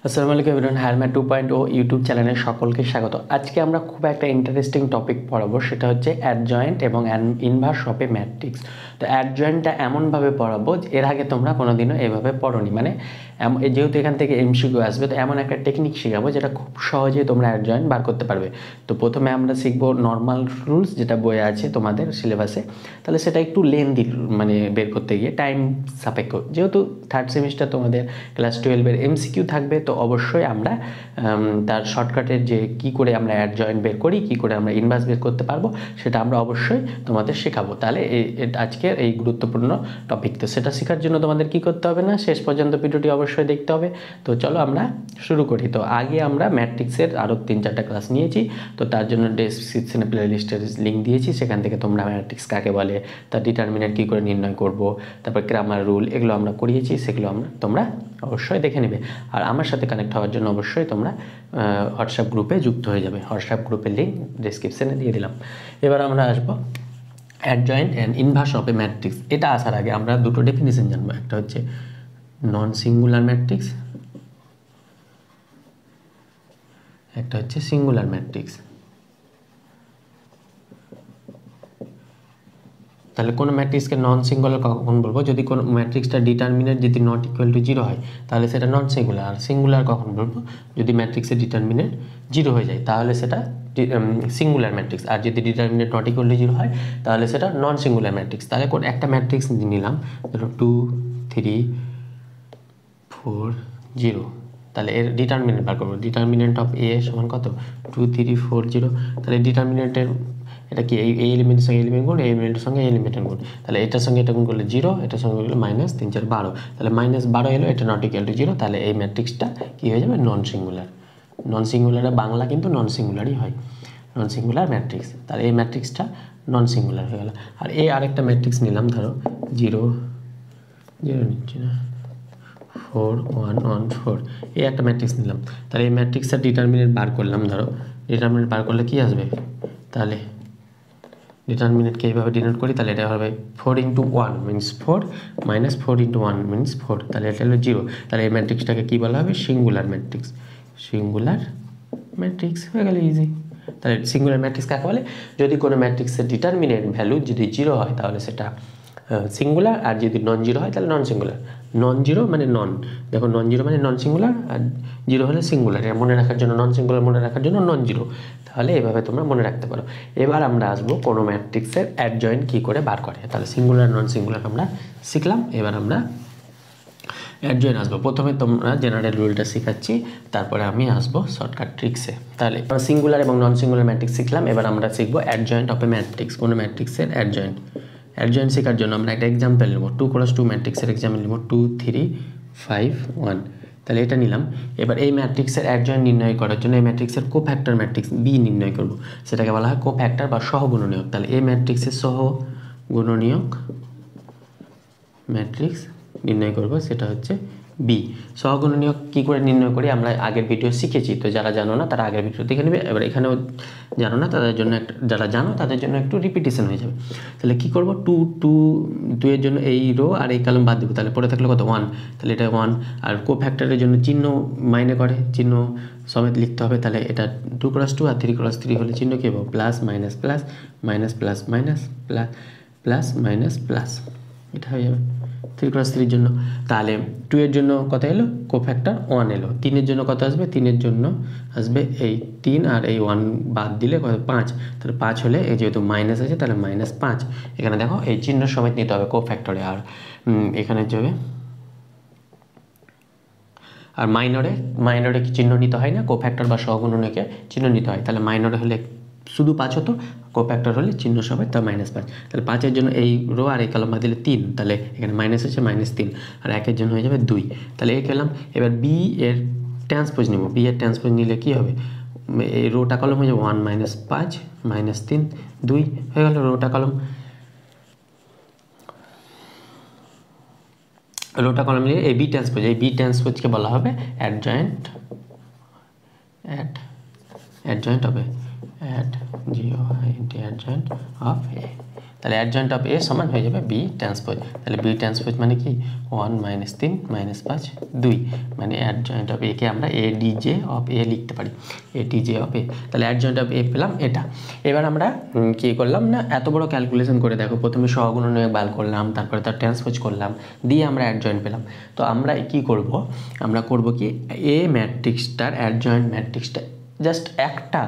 আসসালামু আলাইকুম everyone, হায়ারম্যাথ 2.0 YouTube চ্যানেলে সকলকে স্বাগত। আজকে আমরা খুব একটা ইন্টারেস্টিং টপিক পড়াবো, সেটা হচ্ছে অ্যাডজয়েন্ট এবং ইনভার্স অফ এ ম্যাট্রিক্স। তো অ্যাডজয়েন্টটা এমনভাবে পড়াবো, এর আগে তোমরা কোনোদিনও এভাবে পড়োনি, মানে যেহেতু এখান থেকে এমসিকিউ আসবে, তো এমন একটা টেকনিক শেখাবো যেটা খুব সহজেই তোমরা অ্যাডজয়েন্ট বার করতে পারবে। তো প্রথমে আমরা শিখবো নর্মাল রুলস, যেটা বইয়ে আছে তোমাদের সিলেবাসে। তাহলে সেটা একটু লেন্দি, মানে বের করতে গিয়ে টাইম সাপেক্ষ। যেহেতু থার্ড সেমিস্টার তোমাদের ক্লাস 12-এর এমসিকিউ থাকবে, তো অবশ্যই আমরা তার শর্টকাটের যে কী করে আমরা অ্যাডজয়েন্ট বের করি, কী করে আমরা ইনভার্স বের করতে পারবো, সেটা আমরা অবশ্যই তোমাদের শেখাবো। তাহলে আজকের এই গুরুত্বপূর্ণ টপিক, তো সেটা শেখার জন্য তোমাদের কী করতে হবে না, শেষ পর্যন্ত ভিডিওটি অবশ্যই দেখতে হবে। তো চলো আমরা শুরু করি। তো আগে আমরা ম্যাট্রিক্সের আরও 3-4টা ক্লাস নিয়েছি, তো তার জন্য ডেসক্রিপশনে প্লে লিস্টের লিঙ্ক দিয়েছি, সেখান থেকে তোমরা ম্যাট্রিক্স কাকে বলে, তার ডিটারমিনেন্ট কী করে নির্ণয় করব, তারপর গ্রামার রুল, এগুলো আমরা করিয়েছি, সেগুলো তোমরা অবশ্যই দেখে নেবে। আর আমার সাথে কানেক্ট হওয়ার জন্য অবশ্যই তোমরা হোয়াটসঅ্যাপ গ্রুপে যুক্ত হয়ে যাবে। হোয়াটসঅ্যাপ গ্রুপের লিঙ্ক ডেসক্রিপশনে দিয়ে দিলাম। এবার আমরা আসবো adjoint and inverse of A matrix. এটা আসার আগে আমরা দুটো ডেফিনিশন জানবো। একটা হচ্ছে নন সিঙ্গুলার ম্যাট্রিক্স, একটা হচ্ছে সিঙ্গুলার ম্যাট্রিক্স। তাহলে কোনো ম্যাট্রিক্সকে নন সিঙ্গুলার কখন বলবো? যদি কোনো ম্যাট্রিক্সটা ডিটারমিনেন্ট যদি নট ইকুয়াল টু 0 হয়, তাহলে সেটা নন সিঙ্গুলার। আর সিঙ্গুলার কখন বলবো? যদি ম্যাট্রিক্সের ডিটারমিনেন্ট 0 হয়ে যায়, তাহলে সেটা সিঙ্গুলার ম্যাট্রিক্স। আর যদি ডিটারমিনেন্ট নট ইকুয়াল টু 0 হয়, তাহলে সেটা নন সিঙ্গুলার ম্যাট্রিক্স। তাহলে একটা ম্যাট্রিক্স নিলাম, ধরো 2 3 4 0। তাহলে এর ডিটারমিনেন্ট বার করবো। ডিটারমিনেন্ট অফ এ সমান কত? 2 3 4 0। তাহলে ডিটারমিনেন্টের এটা কি, এই এলিমেন্টের সঙ্গে এলিমেন্ট গুণ, এই এলিমেন্টের সঙ্গে এলিমেন্টের গুণ। তাহলে এটার সঙ্গে এটা গুণ করলে 0, এটার সঙ্গে করলে -3 4 12। তাহলে -12 এলো, এটা নট ইকুয়াল টু 0। তাহলে এই ম্যাট্রিক্সটা কী হয়ে যাবে? Non singular. নন সিঙ্গুলারের বাংলা কিন্তু নন সিঙ্গুলারই হয়, নন সিঙ্গুলার ম্যাট্রিক্স। তাহলে এই ম্যাট্রিক্সটা নন সিঙ্গুলার হয়ে গেল। আর এই আরেকটা ম্যাট্রিক্স নিলাম, ধরো 0 0 নিচ্ছি না, 4 1 1 4, এই একটা ম্যাট্রিক্স নিলাম। তাহলে এই ম্যাট্রিক্সটার ডিটারমিনেন্ট বার করলাম। ধরো ডিটারমিনেন্ট বার করলে কী আসবে? তাহলে ডিটারমিনেন্টকে এইভাবে ডিনোট করি, তাহলে এটা হবে 4 × 1 মিনস 4 -4 × 1 মিনস 4। তাহলে এটা হলো 0। তাহলে এই ম্যাট্রিক্সটাকে কী বলা হবে? Singular matrix. সিঙ্গুলার ম্যাট্রিক্স হয়ে গেল, ইজি। তাহলে সিঙ্গুলার ম্যাট্রিক্স কাকে বলে? যদি কোনো ম্যাট্রিক্সের ডিটারমিনেন্ট ভ্যালু যদি 0 হয়, তাহলে সেটা সিঙ্গুলার। আর যদি নন 0 হয়, তাহলে নন সিঙ্গুলার। নন 0 মানে নন, দেখো নন 0 মানে নন সিঙ্গুলার, আর 0 হলে সিঙ্গুলার। এটা মনে রাখার জন্য, নন সিঙ্গুলার মনে রাখার জন্য নন 0। তাহলে এভাবে তোমরা মনে রাখতে পারো। এবার আমরা আসবো কোনো ম্যাট্রিক্সের অ্যাডজয়েন্ট কী করে বার করে। তাহলে সিঙ্গুলার নন সিঙ্গুলার আমরা শিখলাম। এবার আমরা অ্যাডজয়েন্ট আসবো। প্রথমে তোমরা জেনারেল রুলটা শেখাচ্ছি, তারপরে আমি আসবো শর্টকাট ট্রিক্সে। তাহলে আমরা সিঙ্গুলার এবং নন সিঙ্গুলার ম্যাট্রিক্স শিখলাম। এবার আমরা শিখবো অ্যাডজয়েন্ট অফ এ ম্যাট্রিক্স, কোনো ম্যাট্রিক্সের অ্যাডজয়েন্ট। অ্যাডজয়েন্ট শেখার জন্য আমরা একটা এক্সাম্পল নেব। 2 × 2 ম্যাট্রিক্সের এক্সাম্পল নেব, 2 3 5 1। তাহলে এটা নিলাম। এবার এই ম্যাট্রিক্সের অ্যাডজয়েন্ট নির্ণয় করার জন্য এই ম্যাট্রিক্সের কোফ্যাক্টর ম্যাট্রিক্স বি নির্ণয় করব, সেটাকে বলা হয় কোফ্যাক্টর বা সহগুণনীয়ক। তাহলে এই ম্যাট্রিক্সের সহগুণনীয়ক ম্যাট্রিক্স নির্ণয় করব, সেটা হচ্ছে বি। সহগুণনীয়ক কী করে নির্ণয় করি আমরা আগের ভিডিও শিখেছি, তো যারা জানো না তারা আগের ভিডিও দেখে নেবে। এবার এখানেও জানো না তাদের জন্য যারা জানো তাদের জন্য একটু রিপিটেশন হয়ে যাবে। তাহলে কী করবো? 2 এর জন্য এই রো আর এই কলাম বাদ দেবো, তাহলে পরে থাকলে কত? 1। তাহলে এটা 1। আর কোফ্যাক্টরের জন্য চিহ্ন মাইনে করে, চিহ্ন সমেত লিখতে হবে। তাহলে এটা 2 × 2 আর 3 × 3 হলে চিহ্ন কী হবে? Plus minus plus minus plus minus plus plus minus plus, এটা হয়ে যাবে 3 × 3 জন্য। তাহলে 2 এর জন্য কত এলো? কোফ্যাক্টর 1 এলো। 3 এর জন্য কত আসবে? 3 এর জন্য আসবে এই 3, আর এই 1 বাদ দিলে কত? 5। তাহলে 5 হলে এই যেহেতু মাইনাস আছে, তাহলে -5। এখানে দেখো এই চিহ্ন সমেত নিতে হবে কোফ্যাক্টরে। আর এখানে যাবে, আর মাইনরে কি চিহ্ন নিতে হয় না, কোফ্যাক্টর বা সহগুণনীয়কে চিহ্ন নিতে হয়। তাহলে মাইনরে হলে শুধু 5 হতো, কোফ্যাক্টর হলে চিহ্ন সমেত, তার -5। তাহলে 5 এর জন্য এই রো আর এই কলাম বাদ দিলে 3, তাহলে এখানে মাইনাস আছে, -3। আর 1 এর জন্য হয়ে যাবে 2। তাহলে এই পেলাম। এবার বি এর ট্রান্সপোজ নেব। বি এর ট্রান্সপোজ নিলে কী হবে? এই রোটা কলম হয়ে যাবে 1 - 5 -3 2 হয়ে গেল রোটা কলম। রোটা কলম নিয়ে এই বি ট্রান্সপোজ, এই বি ট্রান্সপোজকে বলা হবে adjoint of A, adjoint of A. তাহলে অ্যাডজয়েন্ট অফ এ সমান হয়ে যাবে বি ট্রান্সপোজ। তাহলে বি ট্রান্সপোজ মানে কি 1 - 3 - 5 2, মানে অ্যাডজয়েন্ট অফ একে আমরা এ ডি জে অফ এ লিখতে পারি, A D J of A. তাহলে অ্যাডজয়েন্ট অফ এ পেলাম এটা। এবার আমরা কী করলাম না, এত বড় ক্যালকুলেশন করে দেখো, প্রথমে সহগুণনীয়ক বার করলাম, তারপরে তার ট্রান্সপোজ করলাম, দিয়ে আমরা অ্যাডজয়েন্ট পেলাম। তো আমরা কি করব, আমরা করব কি এ ম্যাট্রিক্সটার অ্যাডজয়েন্ট ম্যাট্রিক্সটা জাস্ট একটা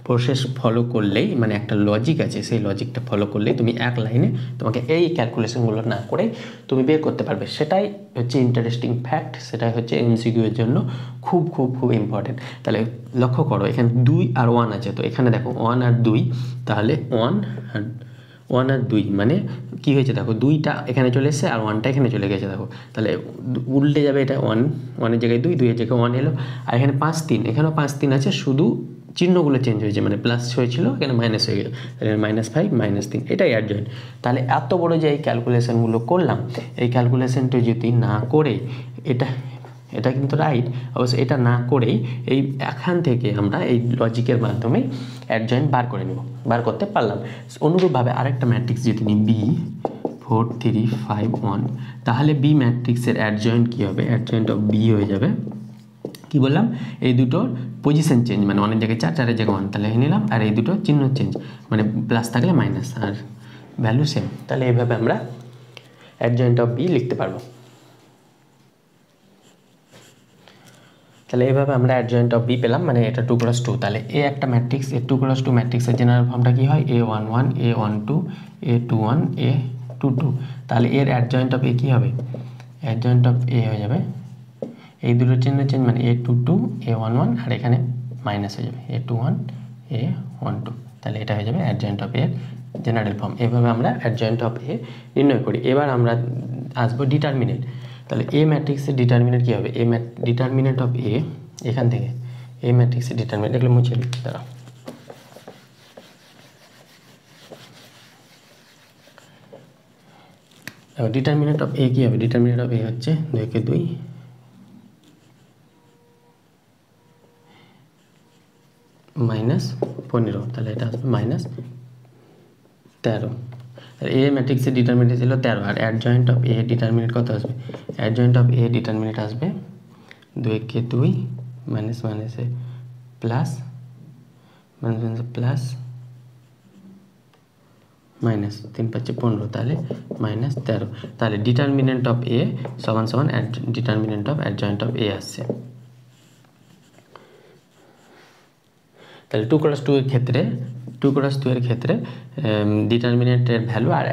প্রসেস ফলো করলেই, মানে একটা লজিক আছে, সেই লজিকটা ফলো করলেই তুমি এক লাইনে তোমাকে এই ক্যালকুলেশনগুলো না করে তুমি বের করতে পারবে। সেটাই হচ্ছে ইন্টারেস্টিং ফ্যাক্ট, সেটাই হচ্ছে এমসিকিউ এর জন্য খুব খুব খুব ইম্পর্টেন্ট। তাহলে লক্ষ্য করো, এখানে 2 আর 1 আছে, তো এখানে দেখো 1 আর 2, তাহলে 1 আর 2 মানে কি হয়েছে দেখো, 2টা এখানে চলে এসেছে আর 1টা এখানে চলে গেছে দেখো। তাহলে উল্টে যাবে, এটা 1 এর জায়গায় 2, 2 এর জায়গায় 1 এলো। আর এখানে 5 3, এখানেও 5 3 আছে, শুধু চিহ্নগুলো চেঞ্জ হয়েছে, মানে প্লাস হয়েছিল এখানে মাইনাস হয়ে গেল, তাহলে -5 -3, এটাই অ্যাডজয়েন্ট। তাহলে এত বড় যে এই ক্যালকুলেশনগুলো করলাম, এই ক্যালকুলেশনটা যদি না করে, এটা কিন্তু রাইট অবশ্য, এটা না করেই এই এখান থেকে আমরা এই লজিকের মাধ্যমে অ্যাডজয়েন্ট বার করতে পারলাম। অনুরূপভাবে আরেকটা ম্যাট্রিক্স যদি নিই বি 4 3 5 1, তাহলে বি ম্যাট্রিক্সের অ্যাডজয়েন্ট কী হবে, অ্যাডজয়েন্ট অফ বি হয়ে যাবে, কি বললাম, এই দুটোর পজিশন চেঞ্জ, মানে অনেক জায়গায় 4, 4 এর জায়গায় 1, তাহলে নিলাম, আর এই দুটো চিহ্ন চেঞ্জ, মানে প্লাস থাকলে মাইনাস আর ভ্যালু সেম। তাহলে এইভাবে আমরা অ্যাডজয়েন্ট অফ বি লিখতে পারবো। তাহলে এইভাবে আমরা অ্যাডজয়েন্ট অফ বি পেলাম, মানে এটা 2 × 2। তাহলে এ একটা ম্যাট্রিক্স, এ 2 × 2 ম্যাট্রিক্সের জেনারেল ফর্মটা কী হয়, A11 A12 A21 A22। তাহলে এর অ্যাডজয়েন্ট অফ এ কী হবে, অ্যাডজয়েন্ট অফ এ হয়ে যাবে এই দুটো চিহ্ন চেঞ্জ, মানে A22 A11, আর এখানে মাইনাস হয়ে যাবে A21 A12। তাহলে এটা হয়ে যাবে অ্যাডজয়েন্ট অফ এর জেনারেল ফর্ম। এভাবে আমরা অ্যাডজয়েন্ট অফ এ নির্ণয় করি। এবার আমরা আসবো ডিটারমিনেন্ট। তাহলে এ ম্যাট্রিক্সের ডিটারমিনেন্ট কী হবে, ডিটারমিনেন্ট অফ এ, এখান থেকে এ ম্যাট্রিক্সের ডিটারমিনেন্ট, এগুলো মুছে দিই দাঁড়া। ডিটারমিনেন্ট অফ এ কী হবে, ডিটারমিনেন্ট অফ এ হচ্ছে 2 কে 2 -15, তাহলে এটা আসবে -13। তাহলে এ ম্যাট্রিক্সের ডিটারমিনেন্ট ছিল 13, আর অ্যাডজয়েন্ট অফ এ ডিটারমিনেন্ট কত আসবে, অ্যাডজয়েন্ট অফ এ ডিটারমিনেন্ট আসবে 2 কে 2 মাইনাস মাইনাসে প্লাস, মাইনাস প্লাস মাইনাস 3 5 15, তাহলে -13। তাহলে ডিটারমিনেন্ট অফ এ সমান সমান ডিটারমিনেন্ট অফ অ্যাডজয়েন্ট অফ এ আসছে। তাহলে 2 × 2 এর ক্ষেত্রে, 2 × 2 এর ক্ষেত্রে ডিটারমিনেন্টের ভ্যালু আর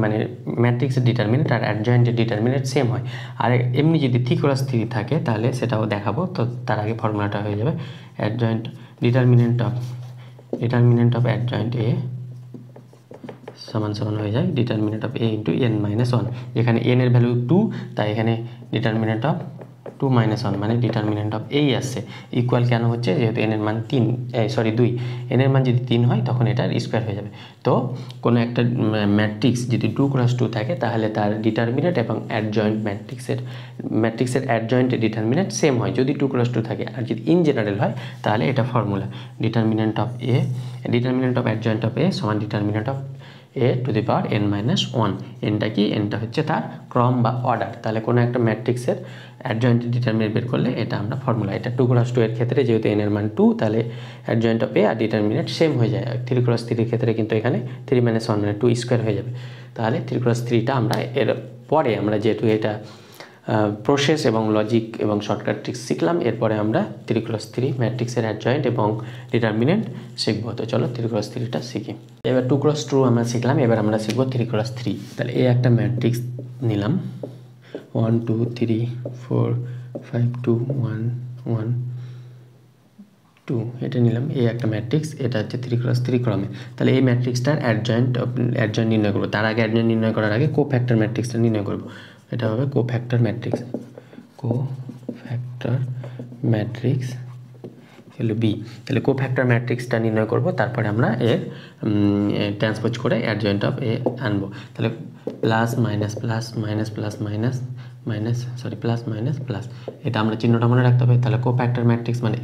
মানে ম্যাট্রিক্সের ডিটারমিনেন্ট আর অ্যাডজয়েন্টের ডিটারমিনেন্ট সেম হয়। আর এমনি যদি 3 × 3 থাকে তাহলে সেটাও দেখাবো। তো তার আগে ফর্মুলাটা হয়ে যাবে অ্যাডজয়েন্ট ডিটারমিনেন্ট অফ অ্যাডজয়েন্ট এ সমান সমান হয়ে যায় determinant of A into n - 1। যেখানে n এর ভ্যালু 2, তাই এখানে ডিটারমিনেন্ট অফ 2 - 1 মানে ডিটারমিনেন্ট অফ এই আসছে। ইকুয়াল কেন হচ্ছে, যেহেতু n এর মান 2, n এর মান যদি 3 হয় তখন এটার স্কোয়ার হয়ে যাবে। তো কোনো একটা ম্যাট্রিক্স যদি 2 × 2 থাকে তাহলে তার ডিটারমিনেন্ট এবং অ্যাডজয়েন্ট ম্যাট্রিক্সের অ্যাডজয়েন্ট ডিটারমিনেন্ট সেম হয় যদি 2 × 2 থাকে। আর যদি ইন জেনারেল হয় তাহলে এটা formula determinant of adjoint of A সমান ডিটারমিনেন্ট অফ a⁻n - 1। এনটা কি, এনটা হচ্ছে তার ক্রম বা অর্ডার। তাহলে কোনো একটা ম্যাট্রিক্সের অ্যাডজয়েন্ট ডিটারমিনেন্ট বের করলে এটা আমরা ফর্মুলা, এটা 2 × 2 এর ক্ষেত্রে যেহেতু n এর মান 2, তাহলে অ্যাডজয়েন্ট অফ এ আর ডিটারমিনেন্ট সেম হয়ে যায়। 3 × 3 এর ক্ষেত্রে কিন্তু এখানে 3 - 1 মানে 2 স্কোয়ার হয়ে যাবে। তাহলে 3 × 3টা আমরা এর পরে, আমরা যেহেতু এটা প্রসেস এবং লজিক এবং শর্টকাট ট্রিক্স শিখলাম, এরপরে আমরা 3 × 3 ম্যাট্রিক্সের অ্যাডজয়েন্ট এবং ডিটারমিনেন্ট শিখব। তো চলো 3 × 3টা শিখি। এবার 2 × 2 আমরা শিখলাম, এবার আমরা শিখব 3 × 3। তাহলে এই একটা ম্যাট্রিক্স নিলাম 1 2 3 4 5 2 1 1 2, এটা নিলাম। এই একটা ম্যাট্রিক্স, এটা হচ্ছে 3 × 3 ক্রমে। তাহলে এই ম্যাট্রিক্সটার অ্যাডজয়েন্ট নির্ণয় করবো। তার আগে অ্যাডজয়েন্ট নির্ণয় করার আগে কোফ্যাক্টর ম্যাট্রিক্সটা নির্ণয় করবো। এটা হবে কোফ্যাক্টর ম্যাট্রিক্স হলো বি। তাহলে কোফ্যাক্টর ম্যাট্রিক্সটা নির্ণয় করব, তারপরে আমরা এর ট্রান্সপোজ করে অ্যাডজয়েন্ট অফ এ আনবো। তাহলে plus minus plus minus plus minus plus minus plus, এটা আমরা চিহ্নটা মনে রাখতে হবে। তাহলে কোফ্যাক্টর ম্যাট্রিক্স মানে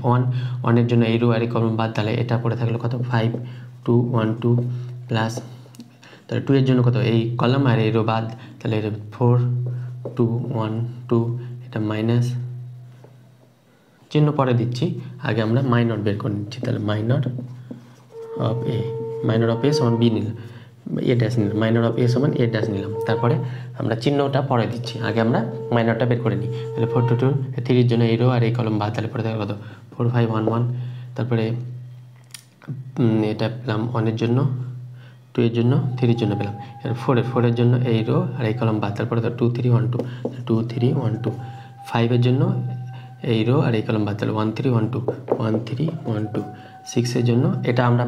1 এর জন্য এই রো আর এই কলম বাদ, তাহলে এটা পড়ে থাকলো কত 5 2 1 2 প্লাস তাহলে 2 এর জন্য কত, এই কলাম আর এই রো বাদ, তাহলে এটা 4 2 1 2, এটা মাইনাস চিহ্ন পরে দিচ্ছি, আগে আমরা মাইনর বের করে নিচ্ছি। তাহলে মাইনর অফ এ সমান বি নিলাম, এ ড্যাশ নিলাম, মাইনর অফ এ সমান এ ড্যাশ নিলাম, তারপরে আমরা চিহ্নটা পরে দিচ্ছি, আগে আমরা মাইনরটা বের করে নিই। তাহলে 4 2 2, 3 জন্য এই রো আর এই কলম বাদ, তাহলে পরে থাকে কত 4 5 1 1, তারপরে এটা পেলাম 1 এর জন্য, 2 এর জন্য, 3 এর জন্য পেলাম, এর 4 এর জন্য এই রো আর এই কলম বাদ, তারপরে 2 3 1 2, 2 3 1 2, 5 এর জন্য এই রো আর এই কলম বাদ, তাহলে 1 3 1 2 1 3 1 2, 6 এর জন্য, এটা আমরা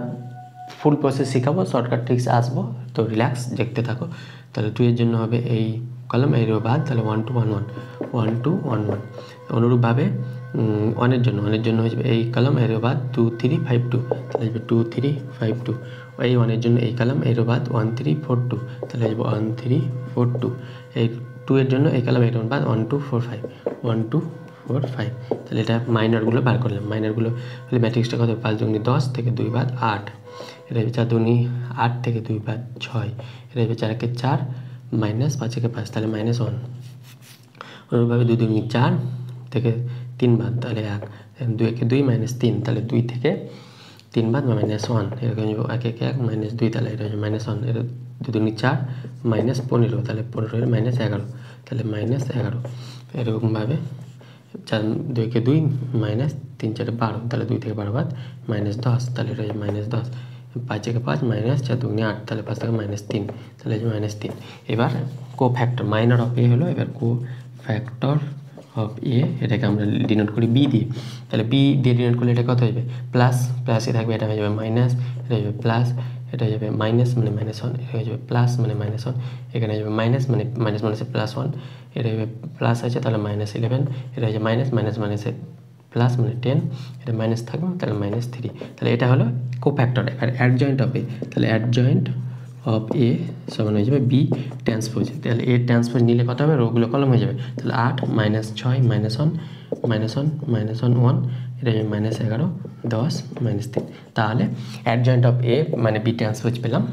ফুল প্রসেস শেখাবো, শর্টকাট ট্রিক্স আসবো, তো রিল্যাক্স দেখতে থাকো। তাহলে 2 এর জন্য হবে এই কলম এই রো বাদ, তাহলে 1 2 1 1 1 2 1 1, অনুরূপভাবে 1 এর জন্য হয়ে যাবে এই কলম এই রো বাদ 2 3 5 2, তাহলে হয়ে যাবে 2 3 5 2, এই 1 এর জন্য এই কলম এই রো বাদ 1 3 4 2, তাহলে হয়ে যাবে 1 3 4 2, এই 2 এর জন্য এই কলম এই রো বাদ 1 2 4 5 1 2 4 5, তাহলে এটা মাইনরগুলো বার করলাম। মাইনরগুলো হলে ম্যাট্রিক্সটা কত, 5 দুগুণে 10 থেকে 2 বাদ 8, এটা হচ্ছে 4 দুগুণে 8 থেকে 2 বাদ 6, এটা হচ্ছে 4 একে 4 মাইনাস 5 একে 5, তাহলে -1। অনুরূপভাবে 2 দুগুণে 4 থেকে 3 বাদ, তাহলে 1, 2 একে 2 -3, তাহলে 2 থেকে 3 বাদ -1, এরকম 1 একে 1 -2, তাহলে এটা হচ্ছে -1, এটা 2 দুগুণে 4 -15, তাহলে 15 এর -11, তাহলে -11, এরকমভাবে 4 2 একে 2 -3 4 12, তাহলে 2 থেকে 12 বাদ -10, তাহলে এটা হচ্ছে -10, 5 একে 5 -4 দুগুণে 8, তাহলে 5 থেকে -3, তাহলে হচ্ছে -3। এবার কোফ্যাক্টর মাইনর অফ এ হলো, এবার কোফ্যাক্টর অফ এ, এটাকে আমরা ডিনোট করি বি দিয়ে, তাহলে বি দিয়ে ডিনোট করলে এটা কত হবে, প্লাসে থাকবে, এটা হয়ে যাবে মাইনাস, এটা হয়ে যাবে প্লাস, এটা হয়ে যাবে মাইনাস মানে -1, এটা হয়ে যাবে প্লাস মানে -1, এখানে হয়ে যাবে মাইনাস মানে মাইনাসে +1, এটা হয়ে প্লাস আছে তাহলে -11, এটা হয়ে যাবে মাইনাসে প্লাস মানে 10, এটা মাইনাস থাকবে তাহলে -3, তাহলে এটা হলো কোফ্যাক্টর। এবার অ্যাডজয়েন্ট অফ এ, তাহলে অ্যাডজয়েন্ট অফ এ সমান হয়ে যাবে বি ট্রান্সপোজ, তাহলে এ ট্রান্সপোজ নিলে কত হবে, রোগুলো কলম হয়ে যাবে, তাহলে 8 -6 -1 -1 এটা হয়ে -11 10 -3, তাহলে অ্যাডজয়েন্ট অফ এ মানে বি ট্রান্সপোজ পেলাম।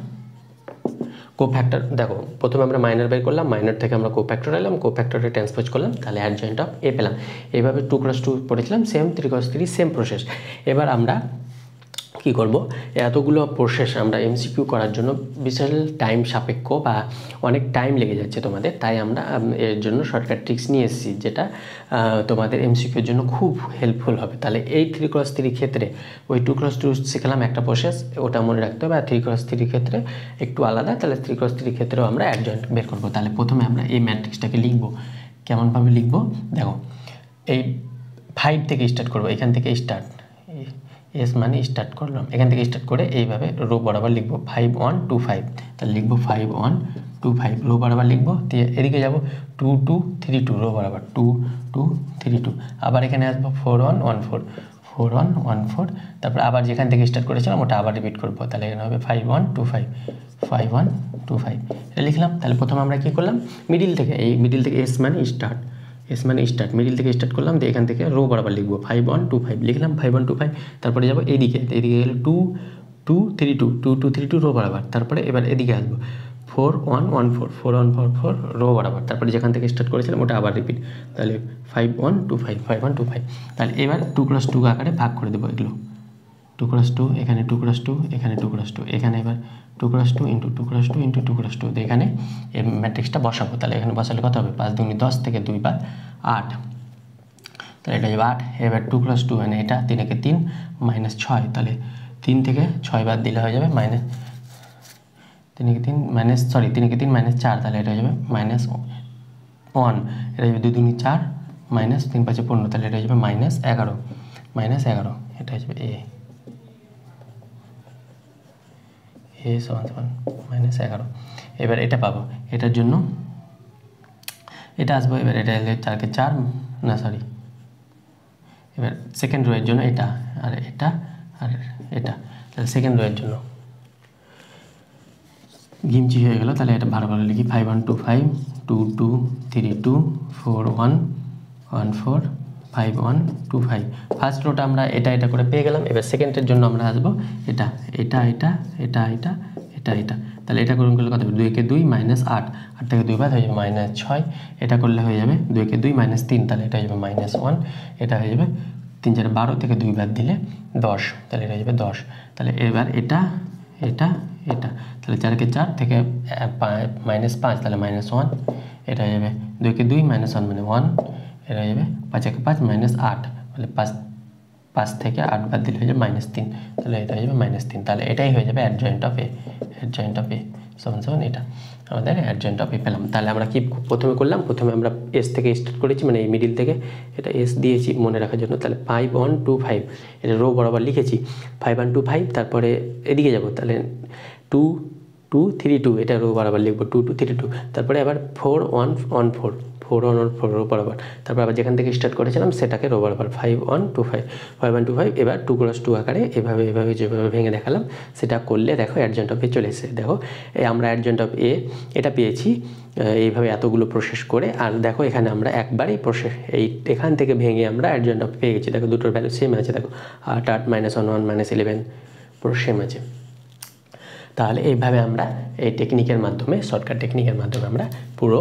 কোফ্যাক্টর দেখো, প্রথমে আমরা মাইনর বের করলাম, মাইনর থেকে আমরা কোফ্যাক্টর এলাম, কোফ্যাক্টরে ট্রান্সপোজ করলাম, তাহলে অ্যাডজয়েন্ট অফ এ পেলাম। এইভাবে 2 × 2 পড়েছিলাম, সেম 3 × 3 সেম প্রসেস। এবার আমরা কি করব, এতগুলো প্রসেস আমরা এমসিকিউ করার জন্য বিশাল টাইম সাপেক্ষ বা অনেক টাইম লেগে যাচ্ছে তোমাদের, তাই আমরা এর জন্য শর্টকাট ট্রিক্স নিয়ে এসেছি, যেটা তোমাদের এমসিকিউর জন্য খুব হেল্পফুল হবে। তাহলে এই 3 × 3 ক্ষেত্রে ওই 2 × 2 শিখলাম একটা প্রসেস, ওটা মনে রাখতে হবে, আর 3 × 3 ক্ষেত্রে একটু আলাদা, তাহলে 3 × 3 ক্ষেত্রেও আমরা অ্যাডজয়েন্ট বের করবো। তাহলে প্রথমে আমরা এই ম্যাট্রিক্সটাকে লিখবো, কেমনভাবে লিখবো দেখো, এই 5 থেকে স্টার্ট করবো, এখান থেকে স্টার্ট, এস মানে স্টার্ট করলাম, এখান থেকে স্টার্ট করে এইভাবে রো বরাবর লিখবো 5 1 2 5, তাহলে লিখবো 5 1 2 5 রো বরাবর লিখবো, দিয়ে এদিকে যাবো 2 2 3 2 রো বরাবর 2 2 3 2, আবার এখানে আসবো 4 1 1 4 4 1 1 4, তারপর আবার যেখান থেকে স্টার্ট করেছিলাম ওটা আবার রিপিট করবো, তাহলে এখানে হবে 5 1 2 5 5 1 2 5, এটা লিখলাম। তাহলে প্রথমে আমরা কী করলাম, মিডিল থেকে, এই মিডিল থেকে এস মানে স্টার্ট, মিডিল থেকে স্টার্ট করলাম, দিয়ে এখান থেকে রো বরাবর লিখবো 5 1 2 5 লিখলাম, 5 1 2 5, তারপরে যাবো এদিকে গেলে 2 2 3 2 2 2 3 2 রো বরাবর, তারপরে এবার এদিকে আসবো 4 1 1 4 4 1 4 4 রো বরাবর, তারপরে যেখান থেকে স্টার্ট করেছিলাম ওটা আবার রিপিট, তাহলে 5 1 2 5 5 1 2 5, তাহলে এবার 2 × 2 আকারে ভাগ করে দেবো এগুলো, 2 × 2 এখানে 2 × 2 এখানে 2 × 2 এখানে, এবার 2 × 2 × 2 × 2 × 2 × 2, এখানে এই ম্যাট্রিক্সটা বসাবো, তাহলে এখানে বসালে কত হবে, 5 দুগুণে 10 থেকে 2 বাদ 8, তাহলে এটা যাবে 8, এবার 2 × 2 মানে এটা 3 একে 3 -6, তাহলে 3 থেকে 6 বাদ দিলে হয়ে যাবে 3 একে 3 -4, তাহলে এটা হয়ে যাবে -1, এটা যাবে 2 দুগুণে 4 -3 5 15, তাহলে এটা হয়ে যাবে -11, এটা হয়ে যাবে এ সমান -11। এবার এটা পাবো, এটার জন্য এটা আসবো, এবার এটা হলে 4 কে 4 না সরি, এবার সেকেন্ড রো এর জন্য এটা আর এটা আর এটা, তাহলে সেকেন্ড রো এর জন্য গিমচি হয়ে গেল, তাহলে এটা ভালো লিখি 5 1 2 5 2 2 3 2 4 1 1 4 5 1 2 5, ফার্স্ট রোটা আমরা এটা করে পেয়ে গেলাম। এবার সেকেন্ডের জন্য আমরা আসবো এটা এটা এটা এটা এটা এটা এটা, তাহলে এটা করুন করলে কত হবে 2 কে 2 -8, 8 থেকে 2 বাদ হয়ে যাবে -6, এটা করলে হয়ে যাবে 2 কে 2 -3, তাহলে এটা হয়ে যাবে -1, এটা হয়ে যাবে 3 4 12 থেকে 2 বাদ দিলে 10, তাহলে এটা হয়ে যাবে 10। তাহলে এবার এটা এটা এটা তাহলে 4 কে 4 থেকে -5 তাহলে -1, এটা হয়ে যাবে 2 কে 2 -1 মানে 1, এটা হয়ে যাবে 5 কে 5 -8 মানে 5 থেকে 8 বাদ দিলে হয়ে যাবে -3, তাহলে এটা হয়ে যাবে -3। তাহলে এটাই হয়ে যাবে adjoint of A, adjoint of A সমান সমান এটা আমাদের অ্যাডজয়েন্ট অফ এ পেলাম। তাহলে আমরা কি প্রথমে করলাম, প্রথমে আমরা এস থেকে স্টার্ট করেছি, মানে এই মিডিল থেকে এটা এস দিয়েছি মনে রাখার জন্য। তাহলে 5 1 2 5 এটা রো বরাবর লিখেছি 5 1 2 5, তারপরে এদিকে যাব তাহলে 2 2 3 2 এটা রো বরাবর লিখবো 2 2 3 2, তারপরে আবার 4 1 1 4 4 1 1 4 রো বরাবর, তারপর আবার যেখান থেকে স্টার্ট করেছিলাম সেটাকে রো বরাবর 5 1 2 5 5 1 2 5। এবার 2 × 2 আকারে এভাবে এভাবে যেভাবে ভেঙে দেখালাম সেটা করলে দেখো অ্যাডজয়েন্ট অফ এ চলে এসেছে। দেখো আমরা অ্যাডজয়েন্ট অফ এ এটা পেয়েছি এইভাবে এতগুলো প্রসেস করে। আর দেখো এখানে আমরা একবারেই প্রসেস এখান থেকে ভেঙে আমরা অ্যাডজয়েন্ট অফ পেয়ে গেছি। দেখো দুটোর ভ্যালু সেম আছে, দেখো 8 8 -1 1 -11 পুরো সেম আছে। তাহলে এইভাবে আমরা এই টেকনিকের মাধ্যমে, শর্টকাট টেকনিকের মাধ্যমে আমরা পুরো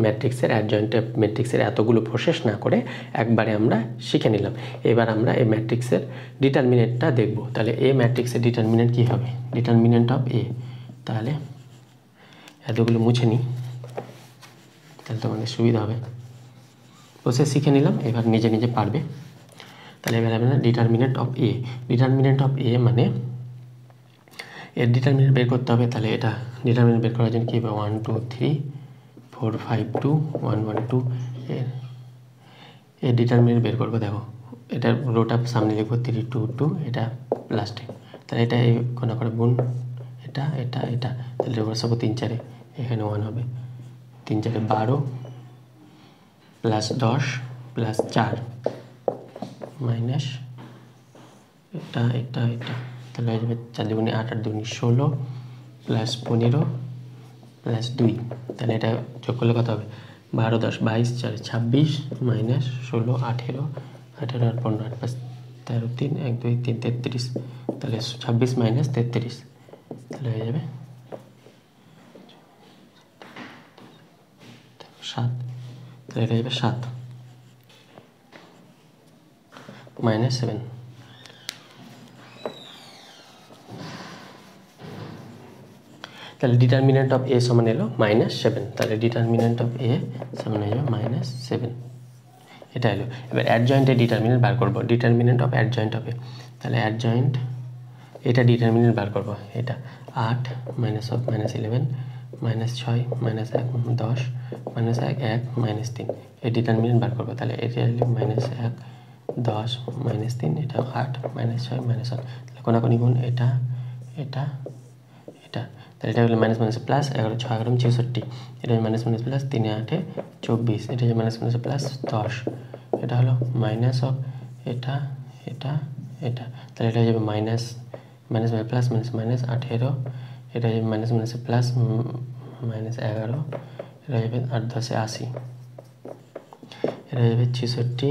ম্যাট্রিক্সের অ্যাডজয়েন্ট ম্যাট্রিক্সের এতগুলো প্রসেস না করে একবারে আমরা শিখে নিলাম। এবার আমরা এই ম্যাট্রিক্সের ডিটারমিনেন্টটা দেখব। তাহলে এ ম্যাট্রিক্সের ডিটারমিনেন্ট কী হবে, ডিটারমিনেন্ট অফ এ। তাহলে এতগুলো মুছে নিই, তাহলে তোমাদের সুবিধা হবে। প্রসেস শিখে নিলাম, এবার নিজে নিজে পারবে। তাহলে এবার আমরা determinant of A, determinant of A মানে এর ডিটারমিনেন্ট বের করতে হবে। তাহলে এটা ডিটারমিনেন্ট বের করার জন্য কী হবে 1 2 3 4 5 2 1 1 2 এর ডিটারমিনেন্ট বের করবো। দেখো এটার রোটা সামনে লিখবো 3 2 2, এটা লাস্টে, তাহলে এটা এই কোনা করে গুণ এটা এটা এটা, তাহলে রিভার্স হবে 3 4, এখানে 1 হবে 3 4 12 প্লাস 10 প্লাস 4 মাইনাস এটা এটা এটা, তাহলে হয়ে যাবে 4 2 8 8 2 16 প্লাস 15 প্লাস 2, তাহলে এটা যোগ করলে কত হবে 12 10 22 4 26 মাইনাস 16 18 18 আর 15 8 5 13 3 1 2 3 33, তাহলে 26 মাইনাস 33, তাহলে হয়ে যাবে 7, তাহলে এটা যাবে 7 মাইনাস 7। তাহলে ডিটারমিনেন্ট অফ এ সমান এলো -7, তাহলে ডিটারমিনেন্ট অফ এ সমান হয়ে যাবে -7, এটা এলো। এবার অ্যাডজয়েন্টের ডিটারমিনেন্ট বার করবো, determinant of adjoint of A. তাহলে অ্যাডজয়েন্ট এটা ডিটারমিনেন্ট বার করবো, এটা 8 মাইনাস অফ -11 -6 -1 10 -1 1 -3, এই ডিটারমিনেন্ট বার করবো। তাহলে এটা হলো -1 10 -3, এটা 8 -6 -1, তাহলে কোনাকুনি গুণ এটা এটা এটা, তাহলে এটা হলো মাইনাস মাইনাস প্লাস 11 6 11 66, এটা মাইনাস মাইনাস প্লাস 3 8 24, এটা হচ্ছে মাইনাস মাইনাস প্লাস 10, এটা হলো মাইনাস অফ এটা এটা এটা, তাহলে এটা হয়ে যাবে minus minus plus minus minus 18, এটা হচ্ছে মাইনাস মাইনাস প্লাস মাইনাস 11, এটা হয়ে যাবে 8 10 80, এটা হয়ে যাবে 66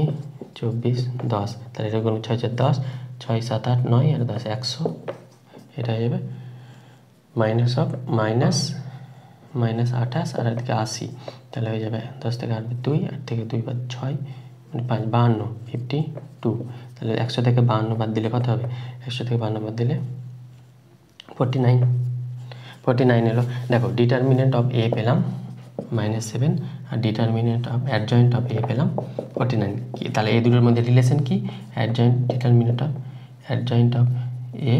24 10, তাহলে এটা কোনো 6 4 10 6 7 8 9 আর 10 100, এটা হয়ে যাবে মাইনাস অফ মাইনাস মাইনাস 28 আর এদিকে 80, তাহলে হয়ে যাবে 10 থেকে 8 2 8 থেকে 2 বাদ 6 মানে 5 52 52, তাহলে 100 থেকে 52 বাদ দিলে কত হবে 100 থেকে 52 বাদ দিলে 49 এলো। দেখো ডিটারমিনেন্ট অফ এ পেলাম -7 আর determinant of adjoint of A পেলাম 49 কি, তাহলে এই দুটোর মধ্যে রিলেশন কি adjoint determinant of adjoint of A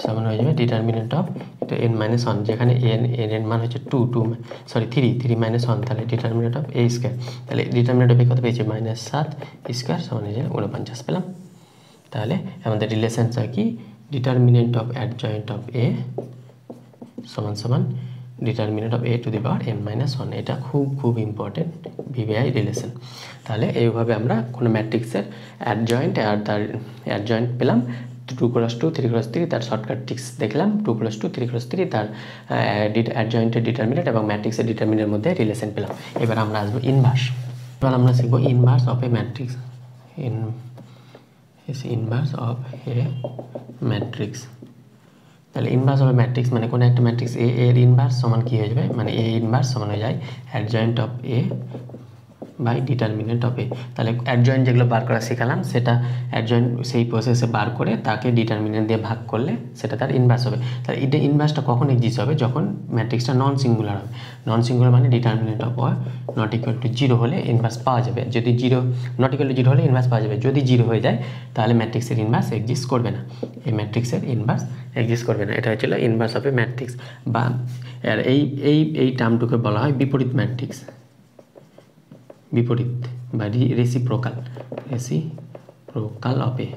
সমান হয়ে যাবে ডিটারমিনেন্ট অফ n-1, যেখানে n মান হচ্ছে 2 3 -1, তাহলে ডিটারমিনেন্ট অফ a স্কয়ার, তাহলে ডিটারমিনেন্ট অফ a কত পেয়েছি -7 স্কয়ার সমান হয়ে যাবে 49 পেলাম। তাহলে আমাদের রিলেশনটা কি determinant of adjoint of a সমান সমান determinant of a to the power n-1, এটা খুব ইম্পর্টেন্ট ভিভিআই রিলেশন। তাহলে এইভাবে আমরা কোনো ম্যাট্রিক্সের অ্যাডজয়েন্ট আর তার অ্যাডজয়েন্ট পেলাম 2 × 2 3 × 3, তার শর্টকাট ট্রিক্স দেখলাম 2 × 2 3 × 3, তার অ্যাডজয়েন্টের ডিটারমিনেন্ট এবং ম্যাট্রিক্সের ডিটারমিনেন্টের মধ্যে রিলেশন পেলাম। এবার আমরা আসবো ইনভার্স। এবার আমরা শিখবো inverse of A matrix, inverse of A matrix. তাহলে ইনভার্স হবে ম্যাট্রিক্স মানে কোনো একটা ম্যাট্রিক্স এ এর ইনভার্স সমান কী হয়ে যাবে, মানে এ ইনভার্স সমান হয়ে যায় adjoint of A by determinant of A. তাহলে অ্যাডজয়েন্ট যেগুলো বার করা শেখালাম সেটা অ্যাডজয়েন্ট সেই প্রসেসে বার করে তাকে ডিটারমিনেন্ট দিয়ে ভাগ করলে সেটা তার ইনভার্স হবে। তাহলে এটা ইনভার্সটা কখন এক্সিস্ট হবে, যখন ম্যাট্রিক্সটা নন সিঙ্গুলার হবে। নন সিঙ্গুলার মানে determinant of were not equal to zero হলে ইনভার্স পাওয়া যাবে। যদি zero not equal to zero হলে ইনভার্স পাওয়া যাবে। যদি জিরো হয়ে যায় তাহলে ম্যাট্রিক্সের ইনভার্স এক্সিস্ট করবে না, এই ম্যাট্রিক্সের ইনভার্স এক্সিস্ট করবে না। এটা হচ্ছিল ইনভার্স অফ এ ম্যাট্রিক্স, বা এই টার্মটুকে বলা হয় বিপরীত ম্যাট্রিক্স, বিপরীত বা রেসিপ্রোকাল অফ এ।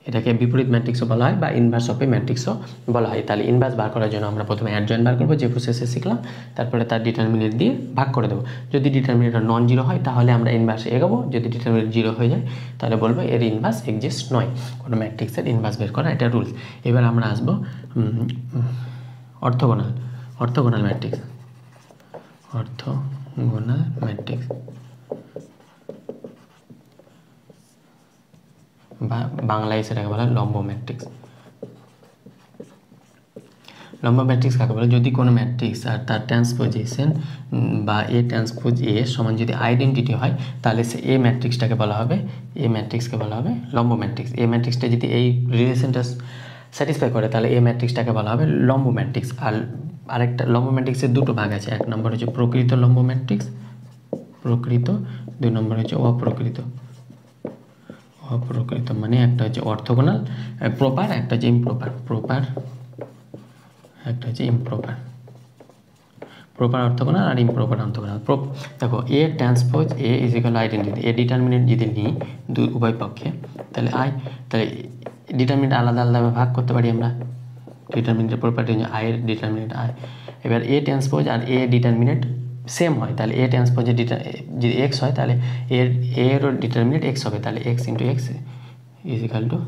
এটাকে বিপরীত ম্যাট্রিক্সও বলা হয় বা ইনভার্স অফ এ ম্যাট্রিক্সও বলা হয়। তাহলে ইনভার্স বার করার জন্য আমরা প্রথমে অ্যাডজয়েন্ট বার করবো, যে প্রসেসে শিখলাম, তারপরে তার ডিটারমিনেন্ট দিয়ে ভাগ করে দেবো। যদি ডিটারমিনেন্টটা নন জিরো হয় তাহলে আমরা ইনভার্সে এগোবো, যদি ডিটারমিনেন্ট জিরো হয়ে যায় তাহলে বলবো এর ইনভার্স এক্সিস্ট নয়। কোনো ম্যাট্রিক্সের ইনভার্স বের করা এটা রুলস। এবার আমরা আসবো অর্থোগোনাল ম্যাট্রিক্স। বা বাংলায় সেটাকে বলা হয় লম্ব ম্যাট্রিক্স। লম্ব ম্যাট্রিক্স কাকে বলে, যদি কোনো ম্যাট্রিক্স আর তার ট্রান্সপোজিশন বা এ ট্রান্সপোজ এ সমান যদি আইডেন্টিটি হয় তাহলে সে এ ম্যাট্রিক্সটাকে বলা হবে, লম্ব ম্যাট্রিক্স। এ ম্যাট্রিক্সটা যদি এই রিলেশনটা স্যাটিসফাই করে তাহলে এ ম্যাট্রিক্সটাকে বলা হবে লম্ব ম্যাট্রিক্স। আর আরেকটা লম্ব ম্যাট্রিক্সের দুটো ভাগ আছে, এক নম্বর হচ্ছে প্রকৃত লম্ব ম্যাট্রিক্স, দুই নম্বর হচ্ছে অপ্রকৃত। মানে একটা হচ্ছে অর্থোগোনাল প্রপার, একটা হচ্ছে ইমপ্রপার, একটা হচ্ছে প্রপার অর্থোগোনাল আর ইমপ্রপার অর্থোগোনাল। দেখো এ transpose A is equal identity, A determinant যদি নিই উভয় পক্ষে তাহলে তাহলে ডিটারমিনেন্ট আলাদা আলাদাভাবে ভাগ করতে পারি আমরা। ডিটারমিনেন্টের প্রপার্টি হচ্ছে আয়ের ডিটারমিনেন্ট আই। এবার এ ট্রান্সপোজ আর এ ডিটারমিনেন্ট সেম হয় তাহলে এ ট্রান্সপোজের যদি এক্স হয় তাহলে এরও ডিটারমিনেন্ট এক্স হবে, তাহলে x into x is equal to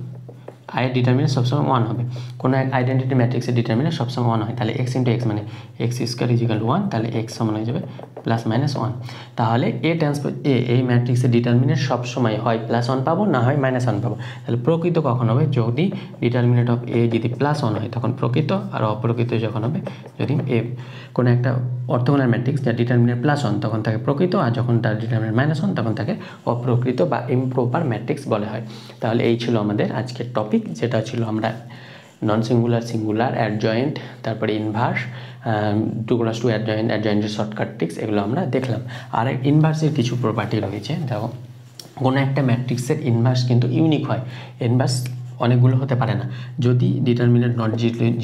আয়ের ডিটারমিনেন্ট সবসময় 1 হবে। কোনো এক আইডেন্টিটি ম্যাট্রিক্সের ডিটারমিনেন্ট সবসময় 1 হয়, তাহলে এক্স ইন্টু এক্স মানে x square is equal to 1, তাহলে এক্স সমান হয়ে যাবে +-1। তাহলে এ ট্রান্সপোজ এই ম্যাট্রিক্সের ডিটারমিনেন্ট সবসময় হয় +1 পাবো, না হয় -1 পাবো। তাহলে প্রকৃত কখন হবে, যদি ডিটারমিনেন্ট অফ এ যদি +1 হয় তখন প্রকৃত, আর অপ্রকৃত যখন হবে যদি এ কোনো একটা অর্থোগোনাল ম্যাট্রিক্স যার ডিটারমিনেন্ট +1 তখন তাকে প্রকৃত, আর যখন তার ডিটারমিনেন্ট -1 তখন তাকে অপ্রকৃত বা ইমপ্রপার ম্যাট্রিক্স বলা হয়। তাহলে এই ছিল আমাদের আজকের টপিক, যেটা ছিল আমরা নন সিঙ্গুলার, সিঙ্গুলার, অ্যাডজয়েন্ট, তারপরে ইনভার্স, 2+2 অ্যাডজয়েন্টের শর্টকাট ট্রিক্স, এগুলো আমরা দেখলাম। আর ইনভার্সের কিছু প্রপার্টি রয়েছে। দেখো কোনো একটা ম্যাট্রিক্সের ইনভার্স কিন্তু ইউনিক হয়, ইনভার্স অনেকগুলো হতে পারে না। যদি ডিটারমিনেন্ট নট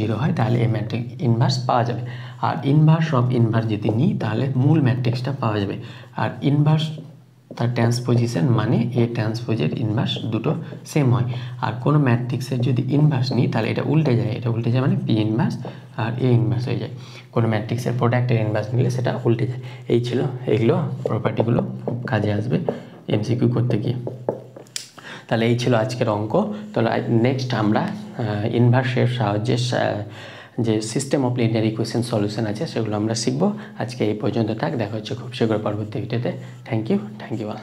জিরো হয় তাহলে এই ম্যাট্রিক্স ইনভার্স পাওয়া যাবে। আর ইনভার্স অফ ইনভার্স যদি নিই তাহলে মূল ম্যাট্রিক্সটা পাওয়া যাবে। আর ইনভার্স তার ট্রান্সপোজিশন মানে এ ট্রান্সপোজের ইনভার্স দুটো সেম হয়। আর কোনো ম্যাট্রিক্সের যদি ইনভার্স নিই তাহলে এটা উল্টে যায়, মানে P inverse R A inverse হয়ে যায়। কোনো ম্যাট্রিক্সের প্রোডাক্টের ইনভার্স নিলে সেটা উল্টে যায়। এই ছিল, এগুলো প্রপার্টিগুলো খুব কাজে আসবে এমসিকিউ করতে গিয়ে। তাহলে এই ছিল আজকের অঙ্ক। তাহলে নেক্সট আমরা ইনভার্সের সাহায্যে যে system of linear equation solution আছে সেগুলো আমরা শিখব। আজকে এই পর্যন্ত থাক, দেখা হচ্ছে খুব শীঘ্র পরবর্তী ভিডিওতে। Thank you all.